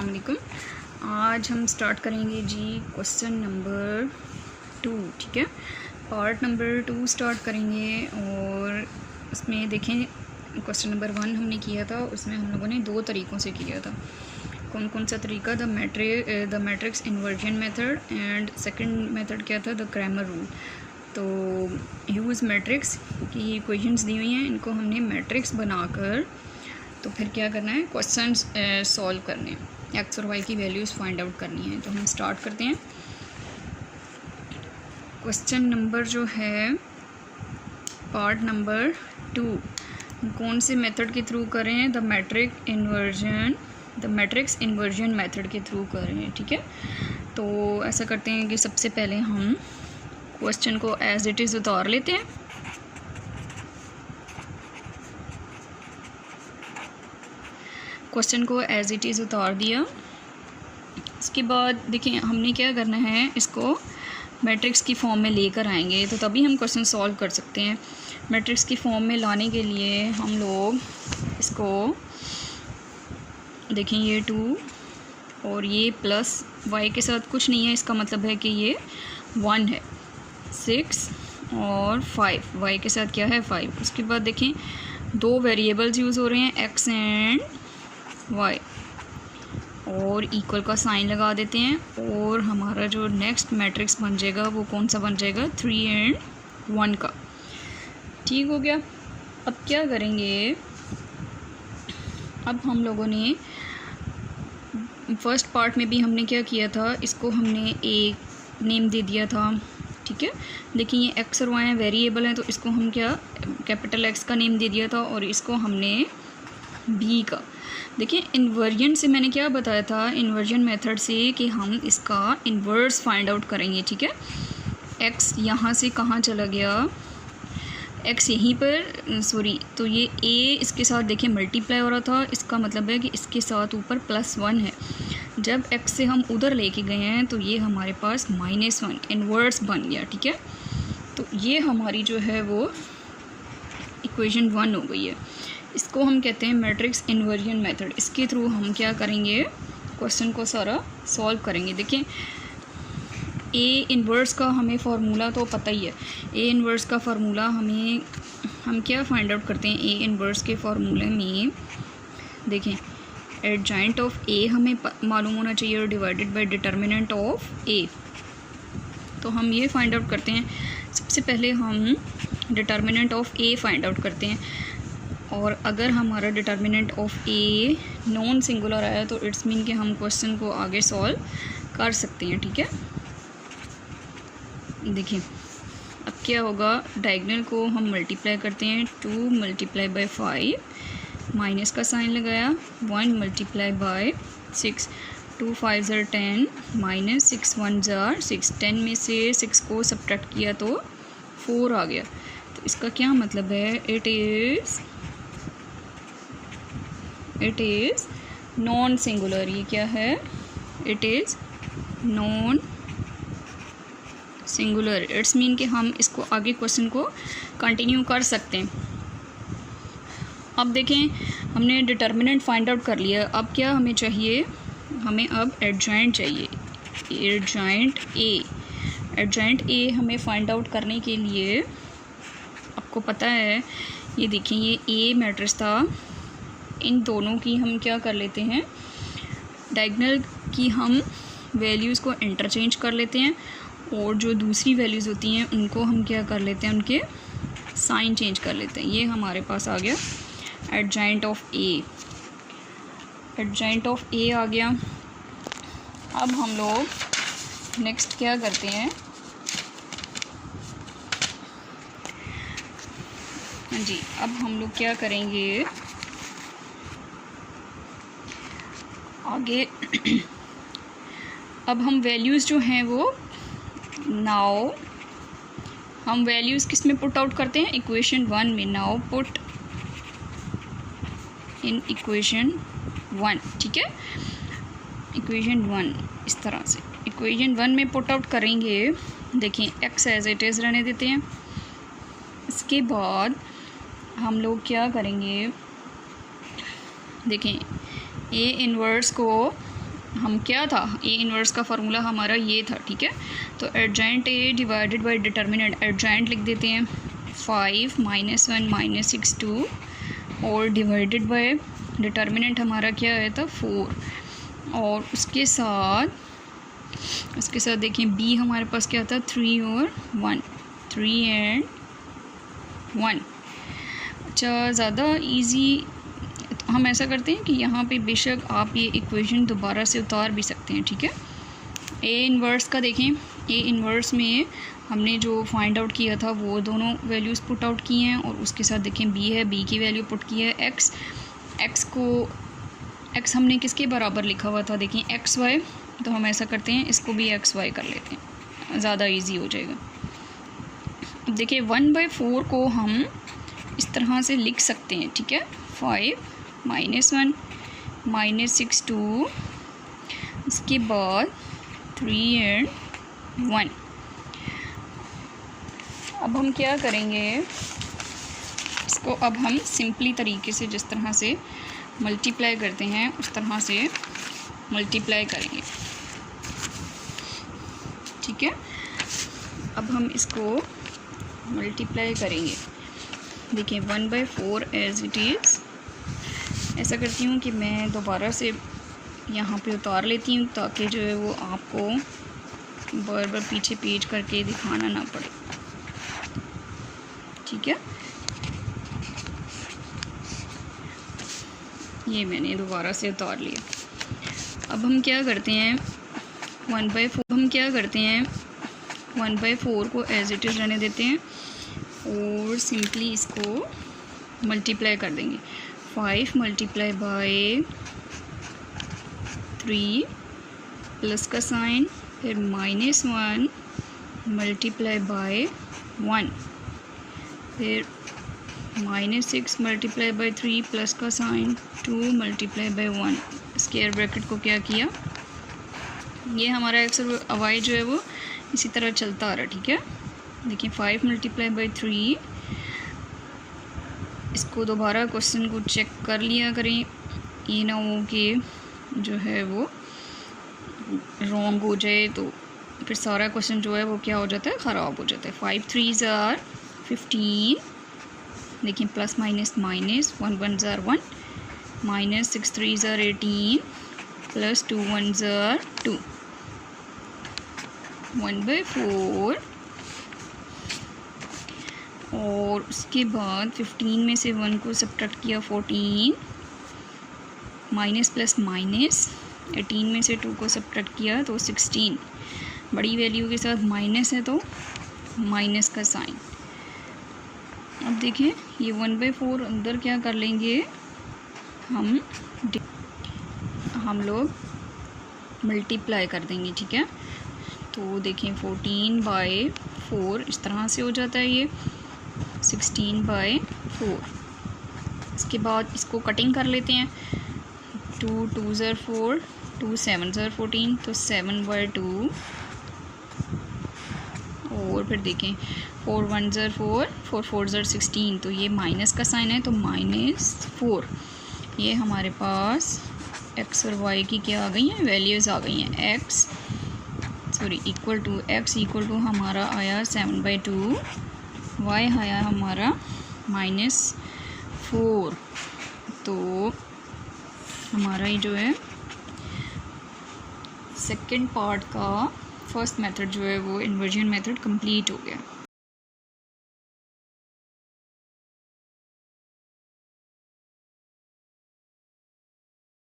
अस्सलाम वालेकुम। आज हम स्टार्ट करेंगे जी क्वेश्चन नंबर 2, ठीक है। पार्ट नंबर 2 स्टार्ट करेंगे और उसमें देखें क्वेश्चन नंबर 1 हमने किया था, उसमें हम लोगों ने 2 तरीक़ों से किया था। कौन कौन सा तरीका? The matrix inversion method and second method क्या था? The Cramer rule. तो यूज़ मैट्रिक्स की इक्वेशंस दी हुई हैं, इनको हमने मैट्रिक्स बनाकर तो फिर क्या करना है, क्वेश्चंस सॉल्व करने हैं, एक्स और वाई की वैल्यूज़ फाइंड आउट करनी है। तो हम स्टार्ट करते हैं। क्वेश्चन नंबर जो है पार्ट नंबर 2, कौन से मेथड के थ्रू कर रहे हैं? द मैट्रिक्स इन्वर्जन मेथड के थ्रू कर रहे हैं, ठीक है। तो ऐसा करते हैं कि सबसे पहले हम क्वेश्चन को एज इट इज़ उतार लेते हैं। क्वेश्चन को एज इट इज़ उतार दिया। इसके बाद देखिए हमने क्या करना है, इसको मैट्रिक्स की फॉर्म में लेकर आएंगे तो तभी हम क्वेश्चन सॉल्व कर सकते हैं। मैट्रिक्स की फॉर्म में लाने के लिए हम लोग इसको देखें, ये 2 और ये प्लस वाई के साथ कुछ नहीं है, इसका मतलब है कि ये 1 है। 6 और 5 वाई के साथ क्या है? 5। उसके बाद देखें 2 वेरिएबल्स यूज़ हो रहे हैं, एक्स एंड वाई, और इक्वल का साइन लगा देते हैं और हमारा जो नेक्स्ट मैट्रिक्स बन जाएगा वो कौन सा बन जाएगा? 3 एंड 1 का। ठीक हो गया। अब क्या करेंगे, अब हम लोगों ने फर्स्ट पार्ट में भी हमने क्या किया था, इसको हमने एक नेम दे दिया था, ठीक है। देखिए ये एक्स और वाई हैं, वेरिएबल हैं, तो इसको हम क्या कैपिटल एक्स का नेम दे दिया था और इसको हमने बी का। देखिए इन्वर्जन से मैंने क्या बताया था, इन्वर्जन मेथड से कि हम इसका इन्वर्स फाइंड आउट करेंगे, ठीक है। एक्स यहाँ से कहाँ चला गया? एक्स यहीं पर, सॉरी, तो ये ए इसके साथ देखिए मल्टीप्लाई हो रहा था, इसका मतलब है कि इसके साथ ऊपर +1 है। जब एक्स से हम उधर लेके गए हैं तो ये हमारे पास -1 इन्वर्स बन गया, ठीक है। तो ये हमारी जो है वो इक्वेशन 1 हो गई है। इसको हम कहते हैं मैट्रिक्स इन्वर्जन मेथड। इसके थ्रू हम क्या करेंगे, क्वेश्चन को सारा सॉल्व करेंगे। देखें ए इन्वर्स का हमें फार्मूला तो पता ही है। ए इन्वर्स का फार्मूला हम क्या फाइंड आउट करते हैं? ए इन्वर्स के फार्मूले में देखें एडजॉइंट ऑफ ए हमें मालूम होना चाहिए और डिवाइडेड बाय डिटर्मिनेंट ऑफ ए। तो हम ये फाइंड आउट करते हैं। सबसे पहले हम determinant of A find out करते हैं, और अगर हमारा determinant of a non singular आया तो इट्स मीन कि हम क्वेश्चन को आगे सॉल्व कर सकते हैं, ठीक है। देखिए अब क्या होगा, डायगोनल को हम मल्टीप्लाई करते हैं, 2 मल्टीप्लाई बाय 5 माइनस का साइन लगाया, 1 मल्टीप्लाई बाय 6, 2 5 ज़र 10 माइनस 6 1 ज़र 6। 10 में से 6 को सब्ट्रैक्ट किया तो 4 आ गया। तो इसका क्या मतलब है, इट इज़ नॉन सिंगुलर। ये क्या है? It is non singular. It's mean कि हम इसको आगे क्वेश्चन को कंटिन्यू कर सकते हैं। अब देखें हमने डिटर्मिनेंट फाइंड आउट कर लिया। अब क्या हमें चाहिए? हमें अब एडजॉइंट चाहिए, एडजॉइंट ए हमें फाइंड आउट करने के लिए आपको पता है, ये देखिए ये ए मैट्रिक्स था, इन दोनों की हम क्या कर लेते हैं, डायगोनल की हम वैल्यूज़ को इंटरचेंज कर लेते हैं और जो दूसरी वैल्यूज़ होती हैं उनको हम क्या कर लेते हैं, उनके साइन चेंज कर लेते हैं। ये हमारे पास आ गया adjoint of A. Adjoint of A आ गया। अब हम लोग नेक्स्ट क्या करते हैं, हाँ जी, अब हम लोग क्या करेंगे आगे अब हम वैल्यूज़ जो हैं वो नाउ हम वैल्यूज़ किस में पुट आउट करते हैं? इक्वेशन 1 में। नाउ पुट इन इक्वेशन 1, ठीक है। इक्वेशन 1 इस तरह से इक्वेशन 1 में पुट आउट करेंगे। देखें एक्स एज इट इज़ रहने देते हैं। इसके बाद हम लोग क्या करेंगे, देखें ए इन्वर्स को हम क्या था, ए इन्वर्स का फार्मूला हमारा ये था, ठीक है। तो adjoint A divided by determinant, adjoint लिख देते हैं 5 -1 -6 2 और डिवाइडेड बाय डिटर्मिनेंट हमारा क्या आया था 4। और उसके साथ देखें बी हमारे पास क्या था 3 और 1, 3 एंड 1। अच्छा, ज़्यादा इजी हम ऐसा करते हैं कि यहाँ पे बेशक आप ये इक्वेशन दोबारा से उतार भी सकते हैं, ठीक है। ए इन्वर्स का देखें, ए इन्वर्स में हमने जो फाइंड आउट किया था वो दोनों वैल्यूज़ पुट आउट की हैं और उसके साथ देखें बी है, बी की वैल्यू पुट की है, एक्स हमने किसके बराबर लिखा हुआ था, देखें एक्स वाई। तो हम ऐसा करते हैं, इसको भी एक्स वाई कर लेते हैं, ज़्यादा ईजी हो जाएगा। अब देखिए 1/4 को हम इस तरह से लिख सकते हैं, ठीक है। 5 -1 -6 2, इसके बाद 3 एंड 1। अब हम क्या करेंगे, इसको अब हम सिंपली तरीके से जिस तरह से मल्टीप्लाई करते हैं उस तरह से मल्टीप्लाई करेंगे, ठीक है। अब हम इसको मल्टीप्लाई करेंगे, देखिए 1/4 एज इट इज़। ऐसा करती हूँ कि मैं दोबारा से यहाँ पे उतार लेती हूँ ताकि जो है वो आपको बार बार पीछे पेज करके दिखाना ना पड़े, ठीक है। ये मैंने दोबारा से उतार लिया। अब हम क्या करते हैं 1/4 को एज इट इज़ रहने देते हैं और सिंपली इसको मल्टीप्लाई कर देंगे। 5 मल्टीप्लाई बाय 3 प्लस का साइन, फिर -1 मल्टीप्लाई बाय 1, फिर -6 मल्टीप्लाई बाय 3 प्लस का sign, 2 multiply by 1। Square bracket को क्या किया, ये हमारा एक्स और वाई जो है वो इसी तरह चलता आ रहा है, ठीक है। देखिए 5 मल्टीप्लाई बाय 3, इसको दोबारा क्वेश्चन को चेक कर लिया करें, ये ना हो कि जो है वो रॉन्ग हो जाए तो फिर सारा क्वेश्चन जो है वो क्या हो जाता है, ख़राब हो जाता है। 5 3s are 15, देखिए plus minus minus, 1 1s are 1, -6 3s are 18, plus 2 1s are 2। 1/4 और उसके बाद 15 में से 1 को सब्ट्रैक्ट किया 14, माइनस प्लस माइनस, 18 में से 2 को सब्ट्रैक्ट किया तो 16। बड़ी वैल्यू के साथ माइनस है तो माइनस का साइन। अब देखिए ये 1/4 अंदर क्या कर लेंगे, हम लोग मल्टीप्लाई कर देंगे, ठीक है। तो देखें 14/4 इस तरह से हो जाता है, ये 16/4। इसके बाद इसको कटिंग कर लेते हैं, 2 2s are 4, 2 7s are 14, तो 7/2। और फिर देखें 4 1s are 4, 4 4s are 16, तो ये माइनस का साइन है तो -4। ये हमारे पास एक्स और वाई की क्या आ गई हैं, वैल्यूज़ आ गई हैं। एक्स इक्वल टू हमारा आया 7/2, वाई आया हमारा -4। तो हमारा ये जो है सेकंड पार्ट का फर्स्ट मेथड जो है वो इन्वर्जन मेथड कंप्लीट हो गया।